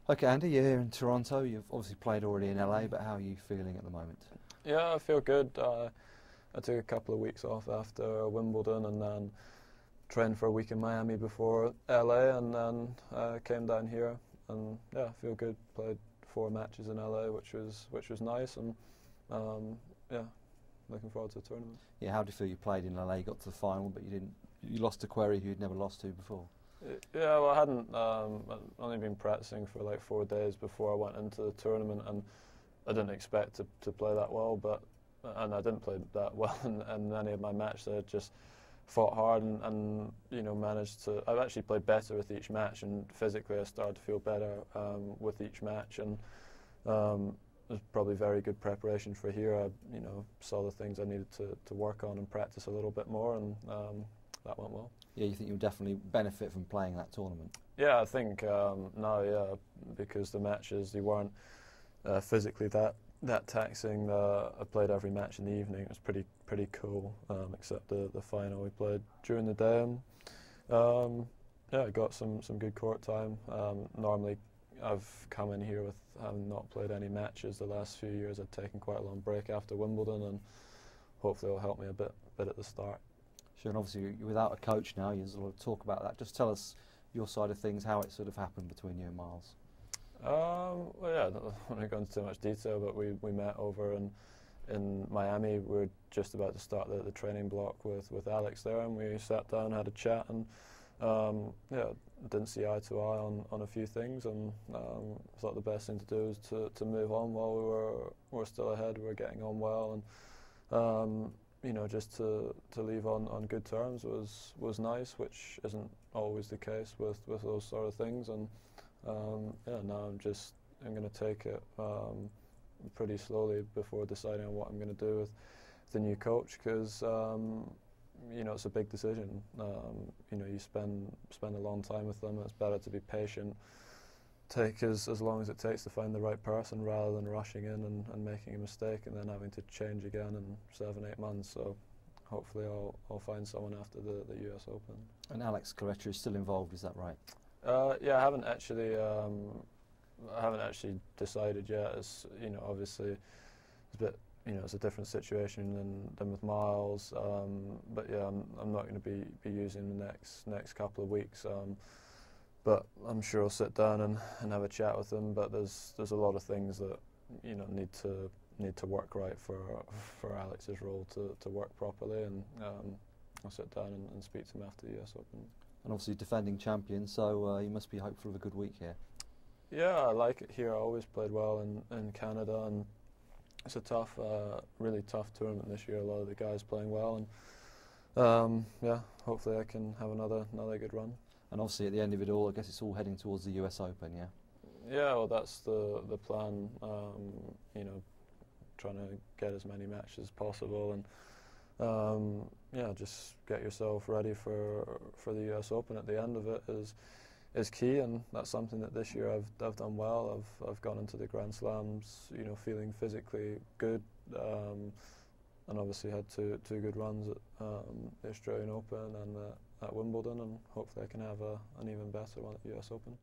Okay, Andy, you're here in Toronto. You've obviously played already in LA, but how are you feeling at the moment? Yeah, I feel good. I took a couple of weeks off after Wimbledon and then trained for a week in Miami before LA and then came down here and yeah, I feel good. Played 4 matches in LA, which was nice and yeah, looking forward to the tournament. Yeah, how do you feel? You played in LA, got to the final, but you didn't. You lost to Querrey, who you'd never lost to before. Yeah, well, I hadn't I'd only been practicing for like 4 days before I went into the tournament, and I didn't expect to play that well, and I didn't play that well in any of my matches. I just fought hard and you know managed to. I've actually played better with each match, and physically I started to feel better with each match, and it was probably very good preparation for here. I saw the things I needed to work on and practice a little bit more, and that went well. Yeah, you think you'll definitely benefit from playing that tournament? Yeah, I think now, yeah, because the matches, they weren't physically that taxing. I played every match in the evening. It was pretty cool, except the final we played during the day. And yeah, I got some good court time. Normally, I've come in here with having not played any matches the last few years. I've taken quite a long break after Wimbledon, and hopefully it'll help me a bit at the start. Sure, and obviously you're without a coach now. You sort of talk about that. Just tell us your side of things, how it sort of happened between you and Miles. Well, yeah, I don't want to go into too much detail, but we met over in Miami. We were just about to start the training block with Alex there, and we sat down, had a chat, and yeah, didn't see eye to eye on a few things, and thought the best thing to do was to move on while we were still ahead. We were getting on well, and just to leave on good terms was nice, which isn't always the case with those sort of things. And yeah, now I'm going to take it pretty slowly before deciding on what I'm going to do with the new coach, because it's a big decision. You spend a long time with them. It's better to be patient, take as long as it takes to find the right person, rather than rushing in and making a mistake and then having to change again in 7-8 months. So hopefully I'll find someone after the US Open. And Alex Corretja is still involved, is that right? Yeah, I haven't actually decided yet. It's obviously it's a bit it's a different situation than with Miles. But yeah, I'm not going to be using the next couple of weeks. But I'm sure I'll sit down and have a chat with him. But there's a lot of things that need to work right for Alex's role to work properly, and I'll sit down and speak to him after the US Open. And obviously defending champion, so you must be hopeful of a good week here. Yeah, I like it here. I always played well in Canada, and it's a really tough tournament this year. A lot of the guys playing well, and yeah, hopefully I can have another good run. And obviously at the end of it all, I guess it's all heading towards the US Open, yeah? Yeah, well, that's the plan. Trying to get as many matches as possible, and yeah, just get yourself ready for the US Open at the end of it is key, and that's something that this year I've done well. I've gone into the Grand Slams, feeling physically good, and obviously had two good runs at the Australian Open and at Wimbledon, and hopefully I can have an even better one at the US Open.